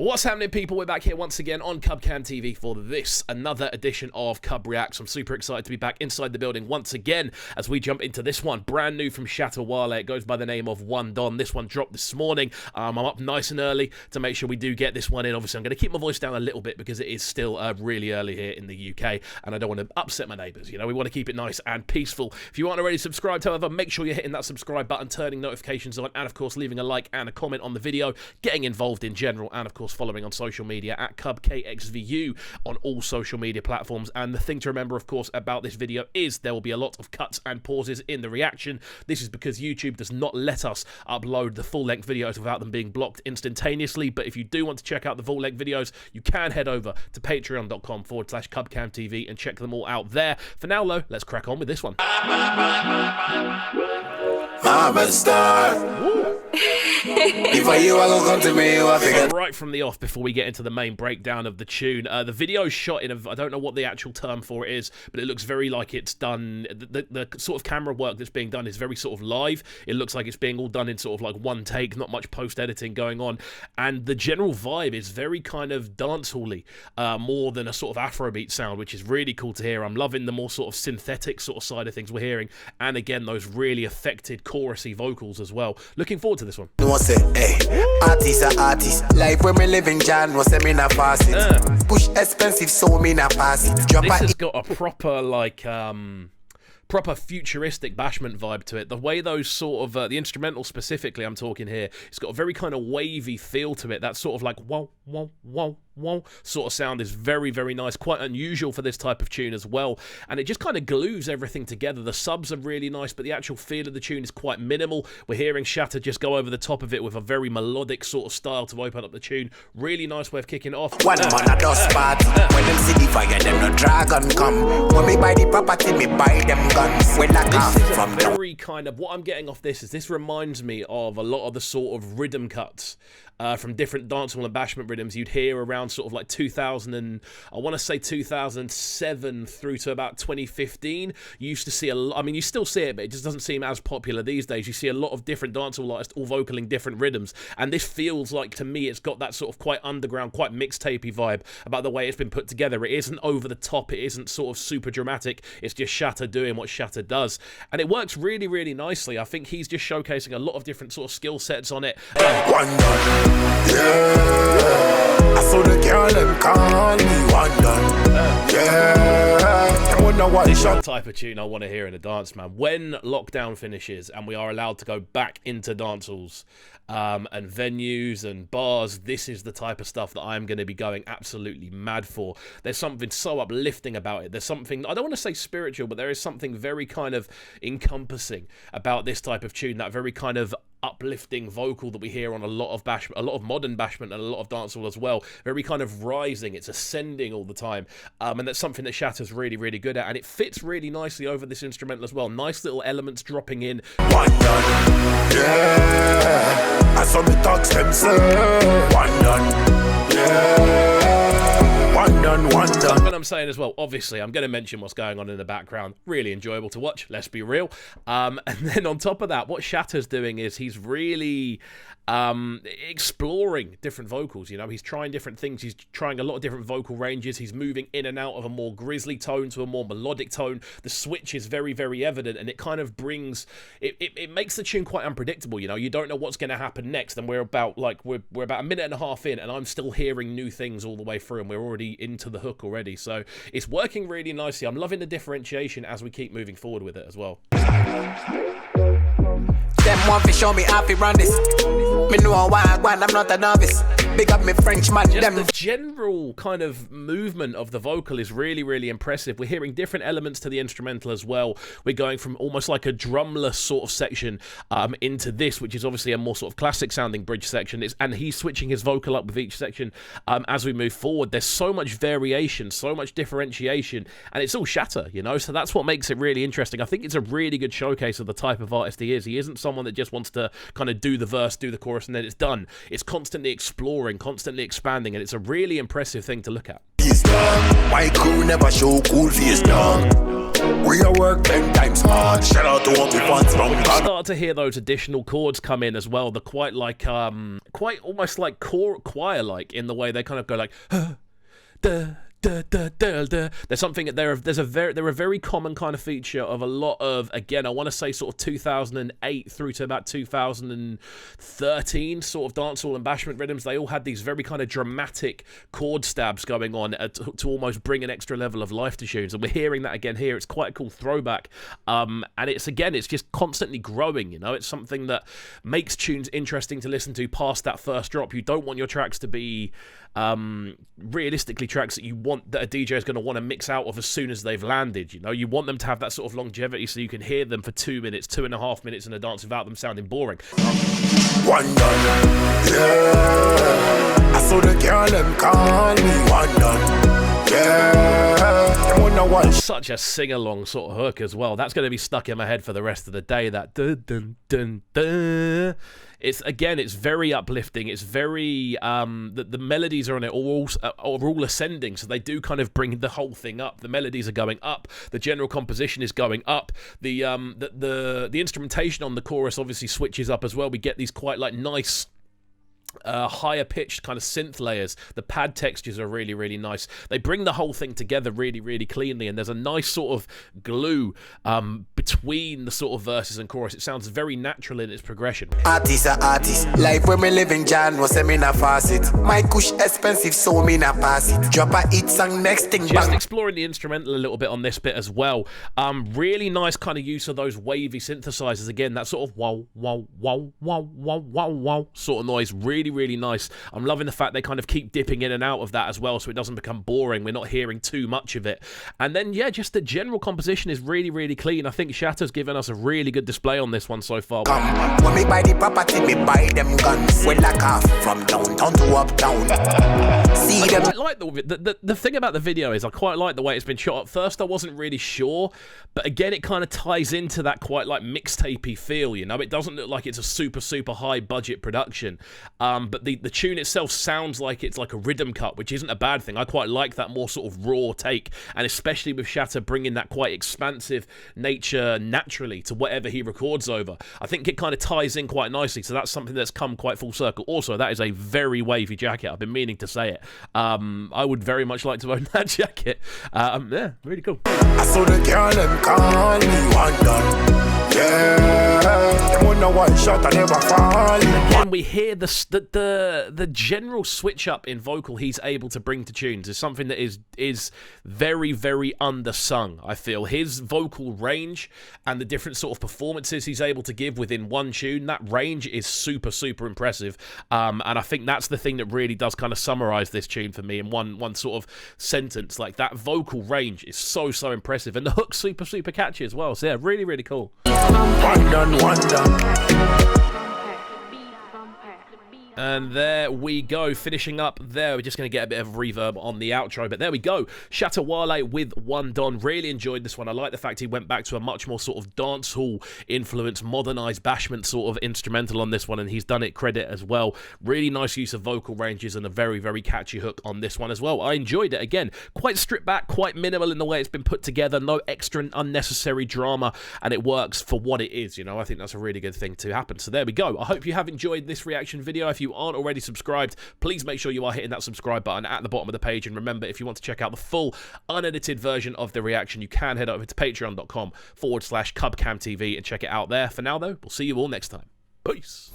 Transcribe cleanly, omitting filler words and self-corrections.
What's happening, people? We're back here once again on CubCamTV for this, another edition of CubReacts. I'm super excited to be back inside the building once again as we jump into this one. Brand new from Shatta Wale. It goes by the name of One Don. This one dropped this morning. I'm up nice and early to make sure we do get this one in. Obviously, I'm going to keep my voice down a little bit because it is still really early here in the UK, and I don't want to upset my neighbours. You know, we want to keep it nice and peaceful. If you aren't already subscribed, however, make sure you're hitting that subscribe button, turning notifications on, and of course, leaving a like and a comment on the video, getting involved in general, and of course, following on social media at KXVU on all social media platforms. And the thing to remember, of course, about this video is there will be a lot of cuts and pauses in the reaction. This is because YouTube does not let us upload the full-length videos without them being blocked instantaneously. But if you do want to check out the full-length videos, you can head over to patreon.com/CubCamTV and check them all out there. For now, though, let's crack on with this one. I'm a star. Before you are gonna come to me, I figure. Right from the off, before we get into the main breakdown of the tune, the video is shot in I don't know what the actual term for it is, but it looks very like it's done. The sort of camera work that's being done is very sort of live. It looks like it's being all done in sort of like one take, not much post-editing going on. And the general vibe is very kind of dancehall-y, more than a sort of Afrobeat sound, which is really cool to hear. I'm loving the more sort of synthetic sort of side of things we're hearing. And again, those really affected chorusy vocals as well. Looking forward to this one. No say, hey, artist are artist. Life when me living John was me na pass it. Push expensive, so me na pass it. Drop this has got a proper like proper futuristic bashment vibe to it. The way those sort of the instrumental specifically I'm talking here, it's got a very kind of wavy feel to it. That sort of like whoa whoa whoa whoa sort of sound is very, very nice. Quite unusual for this type of tune as well. And it just kind of glues everything together. The subs are really nice, but the actual feel of the tune is quite minimal. We're hearing Shatta just go over the top of it with a very melodic sort of style to open up the tune. Really nice way of kicking it off. One man a dust party. When them see the fire, them no dragon come. When me buy the property, me buy them guns. When I come from very kind of, what I'm getting off this reminds me of a lot of the sort of rhythm cuts from different dancehall and bashment rhythms you'd hear around sort of like 2000 and I want to say 2007 through to about 2015. You used to see a lot, I mean you still see it, but it just doesn't seem as popular these days. You see a lot of different dancehall artists all vocaling different rhythms, and this feels like, to me, it's got that sort of quite underground, quite mixtapey vibe about the way it's been put together. It isn't over the top, it isn't sort of super dramatic, it's just Shatta doing what Shatta does, and it works really, really nicely. I think he's just showcasing a lot of different sort of skill sets on it. Yeah, I saw the girl and call me One Don. Yeah, I wonder what this is the type of tune I want to hear in a dance, man. When lockdown finishes and we are allowed to go back into dance halls and venues and bars, this is the type of stuff that I'm going to be going absolutely mad for. There's something so uplifting about it. There's something, I don't want to say spiritual, but there is something very kind of encompassing about this type of tune, that very kind of uplifting vocal that we hear on a lot of modern bashment and a lot of dancehall as well. Very kind of rising, it's ascending all the time, and that's something that Shatta's really, really good at, and it fits really nicely over this instrumental as well. Nice little elements dropping in. One Don, yeah, I saw the talks them say One Don, yeah, One Don, One Don. Something I'm saying as well, obviously I'm going to mention what's going on in the background. Really enjoyable to watch, let's be real. And then on top of that, what Shatta's doing is he's really exploring different vocals. You know, he's trying different things. He's trying a lot of different vocal ranges. He's moving in and out of a more grisly tone to a more melodic tone. The switch is very, very evident, and it kind of brings it makes the tune quite unpredictable. You know, you don't know what's going to happen next, and we're about a minute and a half in, and I'm still hearing new things all the way through, and we're already into the hook already. So it's working really nicely. I'm loving the differentiation as we keep moving forward with it as well. Them want to show me how to run this. Me know why I'm not a novice. Big up me French man. Just the general kind of movement of the vocal is really, really impressive. We're hearing different elements to the instrumental as well. We're going from almost like a drumless sort of section into this, which is obviously a more sort of classic sounding bridge section. And he's switching his vocal up with each section as we move forward. There's so much variation, so much differentiation, and it's all Shatta, you know, so that's what makes it really interesting. I think it's a really good showcase of the type of artist he is. He isn't someone that just wants to kind of do the verse, do the chorus, and then it's done. It's constantly exploring, constantly expanding, and it's a really impressive thing to look at. Yes, face, dog. My crew never show cool face, dog. We are work 10 times hard. Shout out to all the fans from God. Start to hear those additional chords come in as well. They're quite like, quite almost like choir-like in the way they kind of go like, da. There's something they're a very common kind of feature of a lot of, again, I want to say sort of 2008 through to about 2013 sort of dancehall and bashment rhythms. They all had these very kind of dramatic chord stabs going on to almost bring an extra level of life to tunes, and we're hearing that again here. It's quite a cool throwback, and it's just constantly growing, you know. It's something that makes tunes interesting to listen to past that first drop. You don't want your tracks to be realistically tracks that you want, that a DJ is going to want to mix out of as soon as they've landed. You know, you want them to have that sort of longevity so you can hear them for 2 minutes, 2.5 minutes in a dance without them sounding boring. One done, yeah. I saw the girl them call me one done, yeah. Them wonder what. Such a sing-along sort of hook as well. That's going to be stuck in my head for the rest of the day. That dun dun dun dun. It's very uplifting. It's very the melodies are on it are all ascending, so they do kind of bring the whole thing up. The melodies are going up, the general composition is going up. The instrumentation on the chorus obviously switches up as well. We get these quite like nice higher pitched kind of synth layers. The pad textures are really, really nice. They bring the whole thing together really, really cleanly, and there's a nice sort of glue between the sort of verses and chorus. It sounds very natural in its progression. Artist are artist. Life when me living John was me na faucet. My kush expensive, so me na pass it. Drop a hit song, next thing Just bang. exploring the instrumental a little bit on this bit as well. Really nice kind of use of those wavy synthesizers. Again, that sort of wow, wow, wow, wow, wow, wow, wow sort of noise. Really, really nice. I'm loving the fact they kind of keep dipping in and out of that as well, so it doesn't become boring. We're not hearing too much of it. And then, yeah, just the general composition is really, really clean. I think Shatta's given us a really good display on this one so far. When me buy the property, me buy them guns. When like off from downtown to uptown. See them. I like the thing about the video is I quite like the way it's been shot. At first I wasn't really sure, but again it kind of ties into that quite like mixtapey feel, you know. It doesn't look like it's a super high budget production, but the tune itself sounds like it's like a rhythm cut, which isn't a bad thing. I quite like that more sort of raw take, and especially with Shatta bringing that quite expansive nature naturally to whatever he records over. I think it kind of ties in quite nicely, so that's something that's come quite full circle. Also, that is a very wavy jacket. I've been meaning to say it. I would very much like to own that jacket. Yeah, really cool. I saw the girl and call me one done. Yeah, them wonder why shot I never fall. Again, we hear the general switch up in vocal he's able to bring to tunes is something that is very undersung. I feel his vocal range and the different sort of performances he's able to give within one tune, that range is super impressive. And I think that's the thing that really does kind of summarize this tune for me in one sort of sentence. Like, that vocal range is so impressive, and the hook's super catchy as well. So yeah, really cool. One done. And there we go, finishing up there. We're just going to get a bit of reverb on the outro, but there we go. Shatta Wale with One Don. Really enjoyed this one. I like the fact he went back to a much more sort of dancehall influence, modernized bashment sort of instrumental on this one, and he's done it credit as well. Really nice use of vocal ranges and a very catchy hook on this one as well. I enjoyed it. Again, quite stripped back, quite minimal in the way it's been put together. No extra unnecessary drama, and it works for what it is, you know. I think that's a really good thing to happen. So there we go. I hope you have enjoyed this reaction video. If you aren't already subscribed, please make sure you are hitting that subscribe button at the bottom of the page. And remember, if you want to check out the full unedited version of the reaction, you can head over to patreon.com/CubCamTV and check it out there. For now though, we'll see you all next time. Peace.